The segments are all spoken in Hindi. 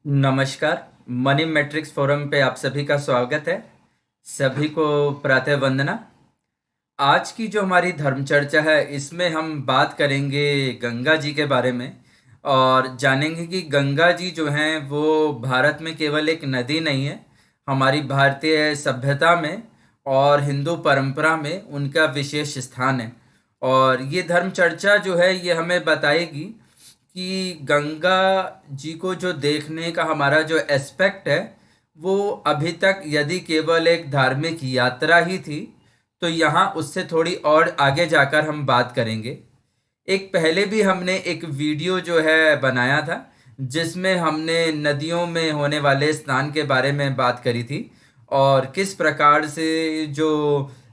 नमस्कार। मनी मैट्रिक्स फोरम पे आप सभी का स्वागत है। सभी को प्रातः वंदना। आज की जो हमारी धर्म चर्चा है इसमें हम बात करेंगे गंगा जी के बारे में और जानेंगे कि गंगा जी जो हैं वो भारत में केवल एक नदी नहीं है, हमारी भारतीय सभ्यता में और हिंदू परंपरा में उनका विशेष स्थान है। और ये धर्म चर्चा जो है ये हमें बताएगी कि गंगा जी को जो देखने का हमारा जो एस्पेक्ट है वो अभी तक यदि केवल एक धार्मिक यात्रा ही थी तो यहाँ उससे थोड़ी और आगे जाकर हम बात करेंगे। एक पहले भी हमने एक वीडियो जो है बनाया था जिसमें हमने नदियों में होने वाले स्नान के बारे में बात करी थी और किस प्रकार से जो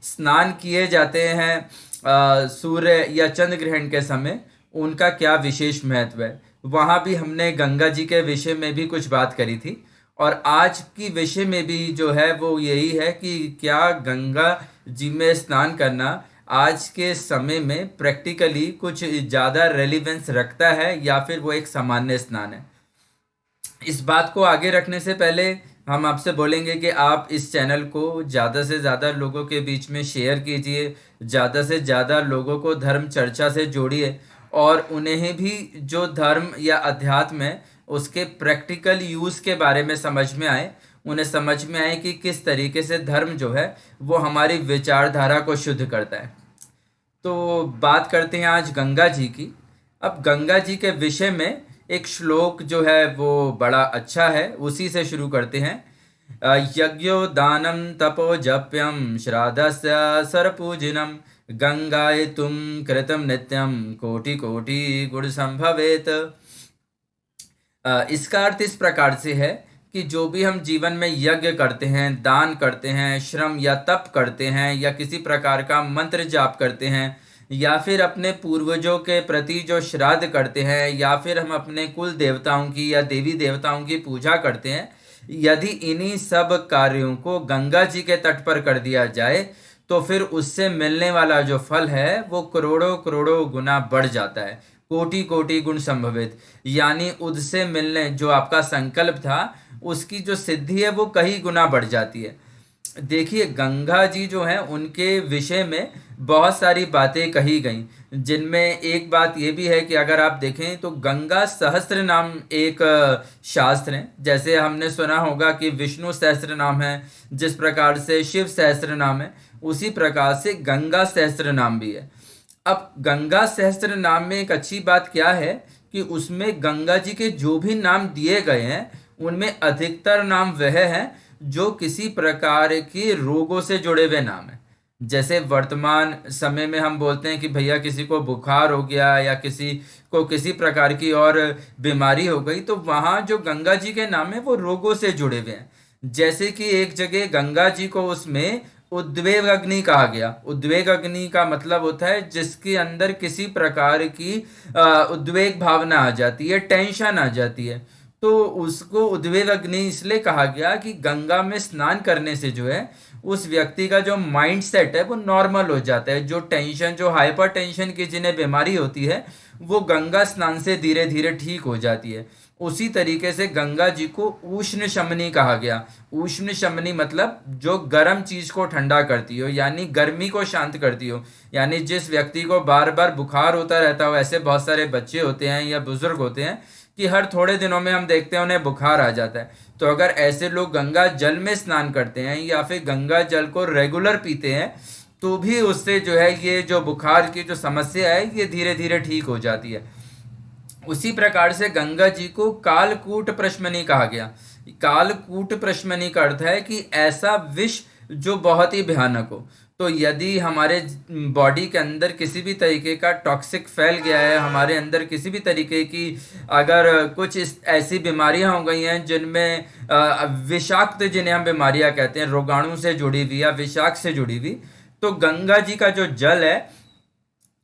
स्नान किए जाते हैं सूर्य या चंद्र ग्रहण के समय उनका क्या विशेष महत्व है। वहाँ भी हमने गंगा जी के विषय में भी कुछ बात करी थी और आज की विषय में भी जो है वो यही है कि क्या गंगा जी में स्नान करना आज के समय में प्रैक्टिकली कुछ ज़्यादा रेलिवेंस रखता है या फिर वो एक सामान्य स्नान है। इस बात को आगे रखने से पहले हम आपसे बोलेंगे कि आप इस चैनल को ज़्यादा से ज़्यादा लोगों के बीच में शेयर कीजिए, ज़्यादा से ज़्यादा लोगों को धर्म चर्चा से जोड़िए और उन्हें भी जो धर्म या अध्यात्म है उसके प्रैक्टिकल यूज़ के बारे में समझ में आए, उन्हें समझ में आए कि किस तरीके से धर्म जो है वो हमारी विचारधारा को शुद्ध करता है। तो बात करते हैं आज गंगा जी की। अब गंगा जी के विषय में एक श्लोक जो है वो बड़ा अच्छा है, उसी से शुरू करते हैं। यज्ञो दानम तपो जप्यम श्राद्धस्य सरपूजनम गंगाए तुम कृतम नित्यम कोटि कोटि गुण संभवेत। इसका अर्थ इस प्रकार से है कि जो भी हम जीवन में यज्ञ करते हैं, दान करते हैं, श्रम या तप करते हैं या किसी प्रकार का मंत्र जाप करते हैं या फिर अपने पूर्वजों के प्रति जो श्राद्ध करते हैं या फिर हम अपने कुल देवताओं की या देवी देवताओं की पूजा करते हैं, यदि इन्हीं सब कार्यों को गंगा जी के तट पर कर दिया जाए तो फिर उससे मिलने वाला जो फल है वो करोड़ों करोड़ों गुना बढ़ जाता है। कोटि कोटि गुण संभवित, यानी उससे मिलने जो आपका संकल्प था उसकी जो सिद्धि है वो कई गुना बढ़ जाती है। देखिए गंगा जी जो हैं उनके विषय में बहुत सारी बातें कही गई, जिनमें एक बात ये भी है कि अगर आप देखें तो गंगा सहस्त्र नाम एक शास्त्र है। जैसे हमने सुना होगा कि विष्णु सहस्त्र नाम है, जिस प्रकार से शिव सहस्त्र नाम है, उसी प्रकार से गंगा सहस्त्र नाम भी है। अब गंगा सहस्त्र नाम में एक अच्छी बात क्या है कि उसमें गंगा जी के जो भी नाम दिए गए हैं उनमें अधिकतर नाम वह हैं जो किसी प्रकार के रोगों से जुड़े हुए नाम हैं। जैसे वर्तमान समय में हम बोलते हैं कि भैया किसी को बुखार हो गया या किसी को किसी प्रकार की और बीमारी हो गई, तो वहाँ जो गंगा जी के नाम है वो रोगों से जुड़े हुए हैं। जैसे कि एक जगह गंगा जी को उसमें उद्वेग अग्नि कहा गया। उद्वेग अग्नि का मतलब होता है जिसके अंदर किसी प्रकार की उद्वेग भावना आ जाती है, टेंशन आ जाती है, तो उसको उद्वेग अग्नि इसलिए कहा गया कि गंगा में स्नान करने से जो है उस व्यक्ति का जो माइंड सेट है वो नॉर्मल हो जाता है। जो टेंशन, जो हाइपर टेंशन की जिन्हें बीमारी होती है वो गंगा स्नान से धीरे धीरे ठीक हो जाती है। उसी तरीके से गंगा जी को उष्ण शमनी कहा गया। उष्ण शमनी मतलब जो गर्म चीज को ठंडा करती हो, यानी गर्मी को शांत करती हो। यानी जिस व्यक्ति को बार बार बुखार होता रहता हो, ऐसे बहुत सारे बच्चे होते हैं या बुजुर्ग होते हैं कि हर थोड़े दिनों में हम देखते हैं उन्हें बुखार आ जाता है, तो अगर ऐसे लोग गंगा जल में स्नान करते हैं या फिर गंगा जल को रेगुलर पीते हैं तो भी उससे जो है ये जो बुखार की जो समस्या है ये धीरे धीरे ठीक हो जाती है। उसी प्रकार से गंगा जी को कालकूट प्रशमनी कहा गया। कालकूट प्रशमनी का अर्थ है कि ऐसा विष जो बहुत ही भयानक हो। तो यदि हमारे बॉडी के अंदर किसी भी तरीके का टॉक्सिक फैल गया है, हमारे अंदर किसी भी तरीके की अगर कुछ ऐसी बीमारियां हो गई हैं जिनमें विषाक्त, जिन्हें हम बीमारियां कहते हैं, रोगाणु से जुड़ी हुई या विषाक्त से जुड़ी हुई, तो गंगा जी का जो जल है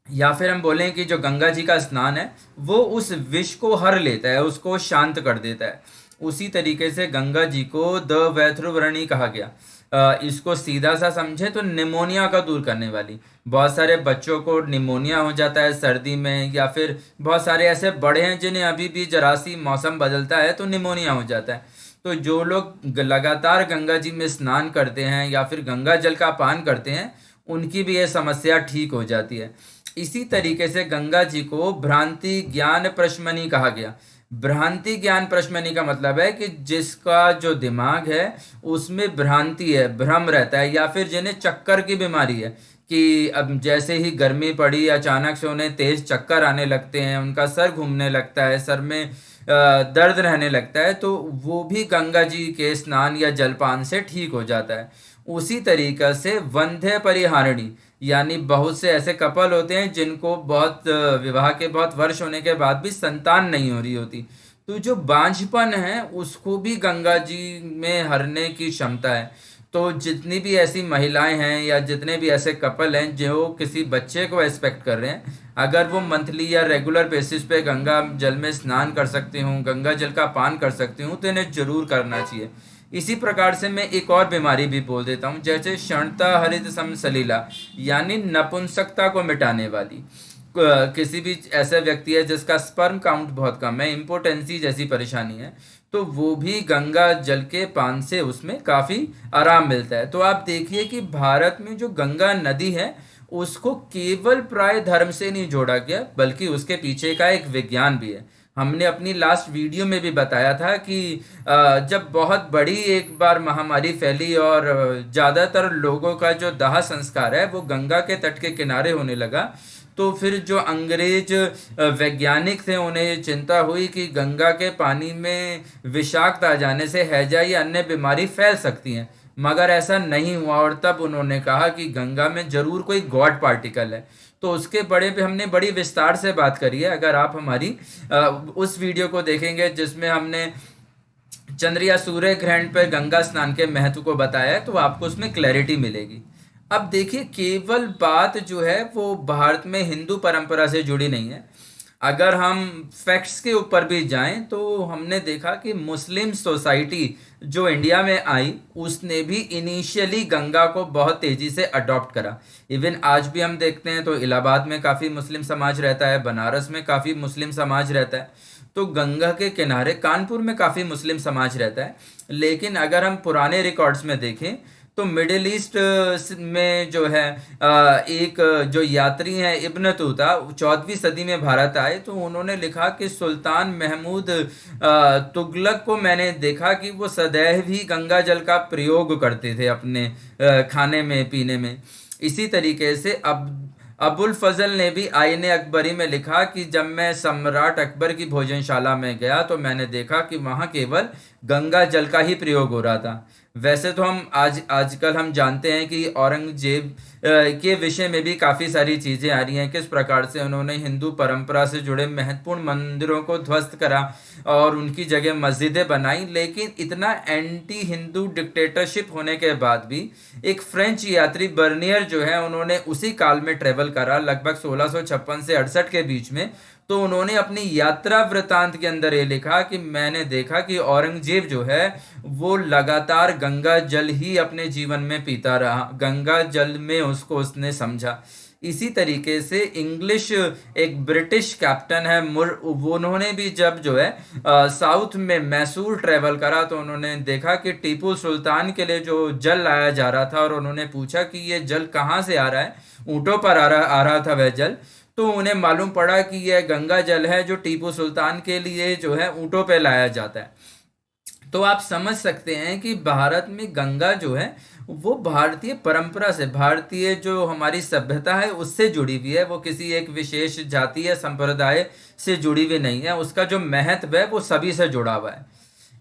या फिर हम बोलें कि जो गंगा जी का स्नान है वो उस विष को हर लेता है, उसको शांत कर देता है। उसी तरीके से गंगा जी को द वैथ्रुवरणी कहा गया। इसको सीधा सा समझे तो निमोनिया का दूर करने वाली। बहुत सारे बच्चों को निमोनिया हो जाता है सर्दी में, या फिर बहुत सारे ऐसे बड़े हैं जिन्हें अभी भी जरा सी मौसम बदलता है तो निमोनिया हो जाता है। तो जो लोग लगातार गंगा जी में स्नान करते हैं या फिर गंगा जल का पान करते हैं, उनकी भी ये समस्या ठीक हो जाती है। इसी तरीके से गंगा जी को भ्रांति ज्ञान प्रशमनी कहा गया। भ्रांति ज्ञान प्रशमनी का मतलब है कि जिसका जो दिमाग है उसमें भ्रांति है, भ्रम रहता है, या फिर जिन्हें चक्कर की बीमारी है कि अब जैसे ही गर्मी पड़ी अचानक से उन्हें तेज चक्कर आने लगते हैं, उनका सर घूमने लगता है, सर में दर्द रहने लगता है, तो वो भी गंगा जी के स्नान या जलपान से ठीक हो जाता है। उसी तरीका से वंध्य परिहारिणी, यानी बहुत से ऐसे कपल होते हैं जिनको बहुत विवाह के बहुत वर्ष होने के बाद भी संतान नहीं हो रही होती, तो जो बांझपन है उसको भी गंगा जी में हरने की क्षमता है। तो जितनी भी ऐसी महिलाएं हैं या जितने भी ऐसे कपल हैं जो किसी बच्चे को एक्सपेक्ट कर रहे हैं, अगर वो मंथली या रेगुलर बेसिस पे गंगा जल में स्नान कर सकते हूँ, गंगा जल का पान कर सकते हूँ, तो इन्हें जरूर करना चाहिए। इसी प्रकार से मैं एक और बीमारी भी बोल देता हूँ, जैसे क्षणता हरित सम सलीला, यानी नपुंसकता को मिटाने वाली। किसी भी ऐसा व्यक्ति है जिसका स्पर्म काउंट बहुत कम है, इम्पोटेंसी जैसी परेशानी है, तो वो भी गंगा जल के पान से उसमें काफ़ी आराम मिलता है। तो आप देखिए कि भारत में जो गंगा नदी है उसको केवल प्राय धर्म से नहीं जोड़ा गया, बल्कि उसके पीछे का एक विज्ञान भी है। हमने अपनी लास्ट वीडियो में भी बताया था कि जब बहुत बड़ी एक बार महामारी फैली और ज़्यादातर लोगों का जो दाह संस्कार है वो गंगा के तट के किनारे होने लगा, तो फिर जो अंग्रेज वैज्ञानिक थे उन्हें ये चिंता हुई कि गंगा के पानी में विषाक्त आ जाने से हैजा या अन्य बीमारी फैल सकती हैं, मगर ऐसा नहीं हुआ। और तब उन्होंने कहा कि गंगा में जरूर कोई गॉड पार्टिकल है। तो उसके बड़े पे हमने बड़ी विस्तार से बात करी है। अगर आप हमारी उस वीडियो को देखेंगे जिसमें हमने चंद्र या सूर्य ग्रहण पर गंगा स्नान के महत्व को बताया है, तो आपको उसमें क्लैरिटी मिलेगी। अब देखिए, केवल बात जो है वो भारत में हिंदू परंपरा से जुड़ी नहीं है। अगर हम फैक्ट्स के ऊपर भी जाएं तो हमने देखा कि मुस्लिम सोसाइटी जो इंडिया में आई उसने भी इनिशियली गंगा को बहुत तेजी से अडॉप्ट करा। इवन आज भी हम देखते हैं तो इलाहाबाद में काफ़ी मुस्लिम समाज रहता है, बनारस में काफ़ी मुस्लिम समाज रहता है, तो गंगा के किनारे कानपुर में काफ़ी मुस्लिम समाज रहता है। लेकिन अगर हम पुराने रिकॉर्ड्स में देखें तो मिडिल ईस्ट में जो है एक जो यात्री हैं इब्न तूता 14वीं सदी में भारत आए, तो उन्होंने लिखा कि सुल्तान महमूद तुगलक को मैंने देखा कि वो सदैव ही गंगा जल का प्रयोग करते थे अपने खाने में पीने में। इसी तरीके से अब अबुल फजल ने भी आईने अकबरी में लिखा कि जब मैं सम्राट अकबर की भोजनशाला में गया तो मैंने देखा कि वहाँ केवल गंगा जल का ही प्रयोग हो रहा था। वैसे तो हम आजकल हम जानते हैं कि औरंगजेब के विषय में भी काफ़ी सारी चीज़ें आ रही हैं, किस प्रकार से उन्होंने हिंदू परंपरा से जुड़े महत्वपूर्ण मंदिरों को ध्वस्त करा और उनकी जगह मस्जिदें बनाई। लेकिन इतना एंटी हिंदू डिक्टेटरशिप होने के बाद भी एक फ्रेंच यात्री बर्नियर जो है उन्होंने उसी काल में ट्रेवल करा, लगभग 1656 से 68 के बीच में। तो उन्होंने अपनी यात्रा वृतांत के अंदर ये लिखा कि मैंने देखा कि औरंगजेब जो है वो लगातार गंगा जल ही अपने जीवन में पीता रहा, गंगा जल में उसको उसने समझा। इसी तरीके से इंग्लिश एक ब्रिटिश कैप्टन है वो उन्होंने भी जब जो है साउथ में मैसूर ट्रेवल करा तो उन्होंने देखा कि टीपू सुल्तान के लिए जो जल लाया जा रहा था, और उन्होंने पूछा कि ये जल कहाँ से आ रहा है, ऊँटों पर आ रहा था वह जल, तो उन्हें मालूम पड़ा कि यह गंगा जल है जो टीपू सुल्तान के लिए जो है ऊँटों पे लाया जाता है। तो आप समझ सकते हैं कि भारत में गंगा जो है वो भारतीय परंपरा से, भारतीय जो हमारी सभ्यता है उससे जुड़ी हुई है, वो किसी एक विशेष जाति या संप्रदाय से जुड़ी हुई नहीं है। उसका जो महत्व है वो सभी से जुड़ा हुआ है।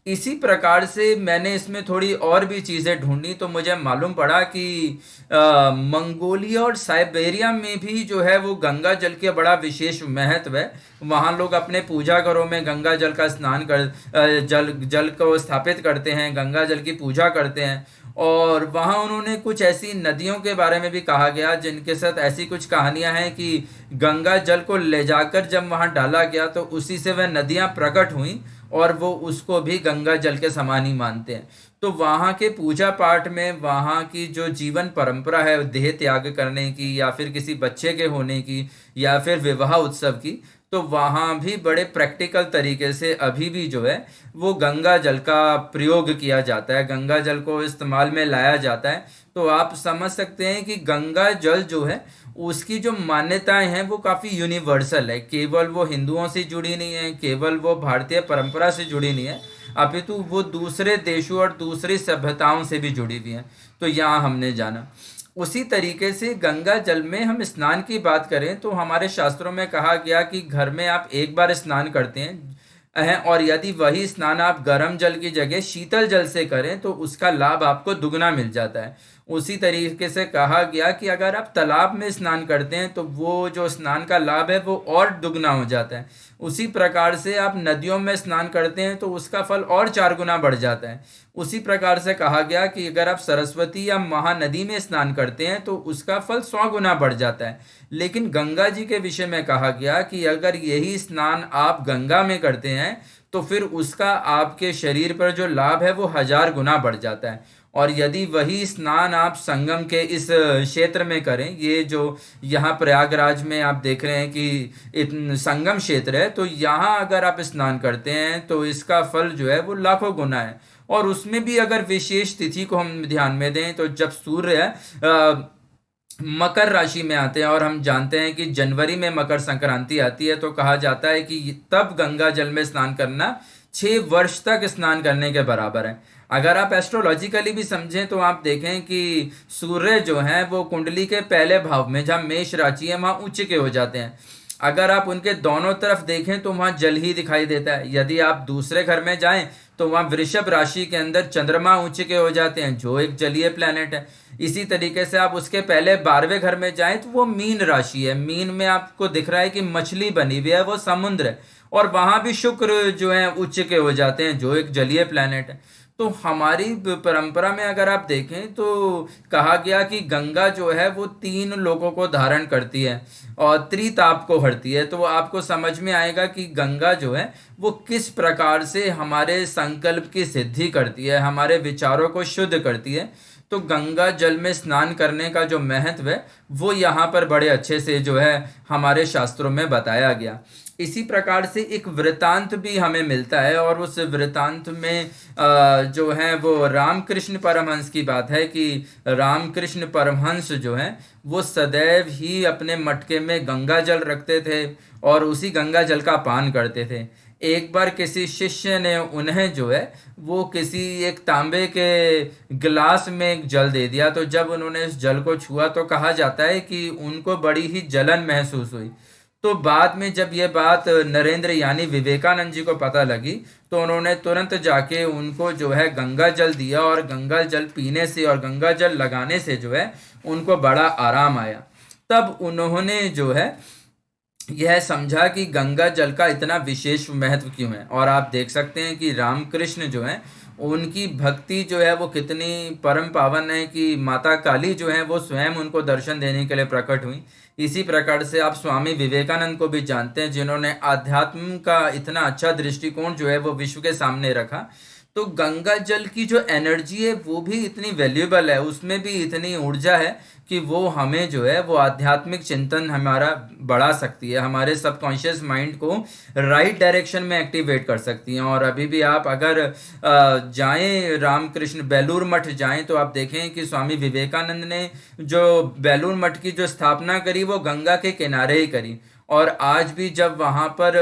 इसी प्रकार से मैंने इसमें थोड़ी और भी चीज़ें ढूंढी तो मुझे मालूम पड़ा कि मंगोलिया और साइबेरिया में भी जो है वो गंगा जल के बड़ा विशेष महत्व है। वहाँ लोग अपने पूजा घरों में गंगा जल का स्नान जल को स्थापित करते हैं, गंगा जल की पूजा करते हैं। और वहाँ उन्होंने कुछ ऐसी नदियों के बारे में भी कहा गया जिनके साथ ऐसी कुछ कहानियां हैं कि गंगा जल को ले जाकर जब वहाँ डाला गया तो उसी से वह नदियाँ प्रकट हुई और वो उसको भी गंगा जल के समान ही मानते हैं। तो वहाँ के पूजा पाठ में वहाँ की जो जीवन परंपरा है देह त्याग करने की, या फिर किसी बच्चे के होने की, या फिर विवाह उत्सव की, तो वहाँ भी बड़े प्रैक्टिकल तरीके से अभी भी जो है वो गंगा जल का प्रयोग किया जाता है, गंगा जल को इस्तेमाल में लाया जाता है। तो आप समझ सकते हैं कि गंगा जल जो है उसकी जो मान्यताएं हैं वो काफ़ी यूनिवर्सल है, केवल वो हिंदुओं से जुड़ी नहीं है, केवल वो भारतीय परंपरा से जुड़ी नहीं है, अपितु वो दूसरे देशों और दूसरी सभ्यताओं से भी जुड़ी हुई हैं। तो यहाँ हमने जाना। उसी तरीके से गंगा जल में हम स्नान की बात करें तो हमारे शास्त्रों में कहा गया कि घर में आप एक बार स्नान करते हैं और यदि वही स्नान आप गर्म जल की जगह शीतल जल से करें तो उसका लाभ आपको दुगना मिल जाता है। उसी तरीके से कहा गया कि अगर आप तालाब में स्नान करते हैं तो वो जो स्नान का लाभ है वो और दुगना हो जाता है। उसी प्रकार से आप नदियों में स्नान करते हैं तो उसका फल और 4 गुना बढ़ जाता है। उसी प्रकार से कहा गया कि अगर आप सरस्वती या महानदी में स्नान करते हैं तो उसका फल 100 गुना बढ़ जाता है। लेकिन गंगा जी के विषय में कहा गया कि अगर यही स्नान आप गंगा में करते हैं तो फिर उसका आपके शरीर पर जो लाभ है वो 1000 गुना बढ़ जाता है। और यदि वही स्नान आप संगम के इस क्षेत्र में करें, ये जो यहाँ प्रयागराज में आप देख रहे हैं कि संगम क्षेत्र है, तो यहाँ अगर आप स्नान करते हैं तो इसका फल जो है वो लाखों गुना है। और उसमें भी अगर विशेष तिथि को हम ध्यान में दें तो जब सूर्य मकर राशि में आते हैं, और हम जानते हैं कि जनवरी में मकर संक्रांति आती है, तो कहा जाता है कि तब गंगा जल में स्नान करना 6 वर्ष तक स्नान करने के बराबर है। अगर आप एस्ट्रोलॉजिकली भी समझें तो आप देखें कि सूर्य जो है वो कुंडली के पहले भाव में, जहाँ मेष राशि है, वहाँ उच्च के हो जाते हैं। अगर आप उनके दोनों तरफ देखें तो वहाँ जल ही दिखाई देता है। यदि आप दूसरे घर में जाएं तो वहाँ वृषभ राशि के अंदर चंद्रमा उच्च के हो जाते हैं, जो एक जलीय प्लेनेट है। इसी तरीके से आप उसके पहले 12वें घर में जाएं तो वो मीन राशि है। मीन में आपको दिख रहा है कि मछली बनी हुई है, वो समुद्र है, और वहां भी शुक्र जो है उच्च के हो जाते हैं, जो एक जलीय प्लेनेट है। तो हमारी परंपरा में अगर आप देखें तो कहा गया कि गंगा जो है वो 3 लोगों को धारण करती है और त्रिताप को हरती है। तो आपको समझ में आएगा कि गंगा जो है वो किस प्रकार से हमारे संकल्प की सिद्धि करती है, हमारे विचारों को शुद्ध करती है। तो गंगा जल में स्नान करने का जो महत्व है वो यहाँ पर बड़े अच्छे से जो है हमारे शास्त्रों में बताया गया। इसी प्रकार से एक वृतांत भी हमें मिलता है, और उस वृतांत में जो है वो रामकृष्ण परमहंस की बात है कि रामकृष्ण परमहंस जो है वो सदैव ही अपने मटके में गंगा जल रखते थे और उसी गंगा जल का पान करते थे। एक बार किसी शिष्य ने उन्हें जो है वो किसी एक तांबे के गिलास में जल दे दिया, तो जब उन्होंने इस जल को छुआ तो कहा जाता है कि उनको बड़ी ही जलन महसूस हुई। तो बाद में जब ये बात नरेंद्र यानी विवेकानंद जी को पता लगी तो उन्होंने तुरंत जाके उनको जो है गंगा जल दिया, और गंगा जल पीने से और गंगा जल लगाने से जो है उनको बड़ा आराम आया। तब उन्होंने जो है यह समझा कि गंगा जल का इतना विशेष महत्व क्यों है। और आप देख सकते हैं कि रामकृष्ण जो है उनकी भक्ति जो है वो कितनी परम पावन है कि माता काली जो है वो स्वयं उनको दर्शन देने के लिए प्रकट हुई। इसी प्रकार से आप स्वामी विवेकानंद को भी जानते हैं, जिन्होंने आध्यात्म का इतना अच्छा दृष्टिकोण जो है वो विश्व के सामने रखा। तो गंगा जल की जो एनर्जी है वो भी इतनी वैल्यूएबल है, उसमें भी इतनी ऊर्जा है कि वो हमें जो है वो आध्यात्मिक चिंतन हमारा बढ़ा सकती है, हमारे सबकॉन्शियस माइंड को राइट डायरेक्शन में एक्टिवेट कर सकती हैं। और अभी भी आप अगर जाएं रामकृष्ण बेलूर मठ जाएं तो आप देखें कि स्वामी विवेकानंद ने जो बेलूर मठ की जो स्थापना करी वो गंगा के किनारे ही करी। और आज भी जब वहाँ पर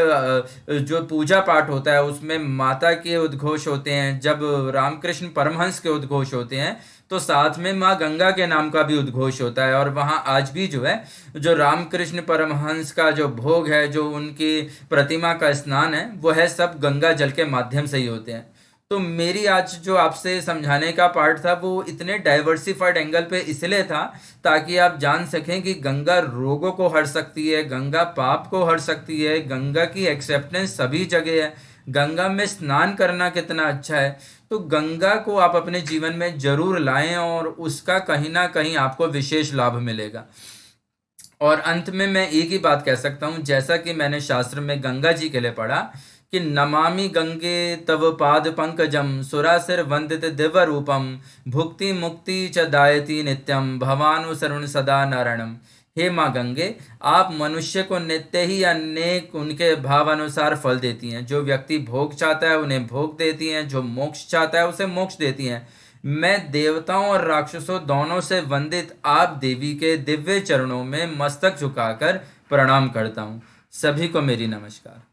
जो पूजा पाठ होता है उसमें माता के उद्घोष होते हैं, जब रामकृष्ण परमहंस के उद्घोष होते हैं तो साथ में माँ गंगा के नाम का भी उद्घोष होता है। और वहाँ आज भी जो है जो रामकृष्ण परमहंस का जो भोग है, जो उनकी प्रतिमा का स्नान है, वो है सब गंगा जल के माध्यम से ही होते हैं। तो मेरी आज जो आपसे समझाने का पार्ट था वो इतने डाइवर्सिफाइड एंगल पे इसलिए था ताकि आप जान सकें कि गंगा रोगों को हर सकती है, गंगा पाप को हर सकती है, गंगा की एक्सेप्टेंस सभी जगह है, गंगा में स्नान करना कितना अच्छा है। तो गंगा को आप अपने जीवन में जरूर लाएं और उसका कहीं ना कहीं आपको विशेष लाभ मिलेगा। और अंत में मैं एक ही बात कह सकता हूँ, जैसा कि मैंने शास्त्र में गंगा जी के लिए पढ़ा कि नमामि गंगे तव पाद पंकजम सुरासिर वंदित दिव्य रूपम भुक्ति मुक्ति च दायति नित्यम भवानुसरण सदा नारायणम। हे माँ गंगे, आप मनुष्य को नित्य ही अनेक उनके भाव अनुसार फल देती हैं। जो व्यक्ति भोग चाहता है उन्हें भोग देती हैं, जो मोक्ष चाहता है उसे मोक्ष देती हैं। मैं देवताओं और राक्षसों दोनों से वंदित आप देवी के दिव्य चरणों में मस्तक झुकाकर प्रणाम करता हूँ। सभी को मेरी नमस्कार।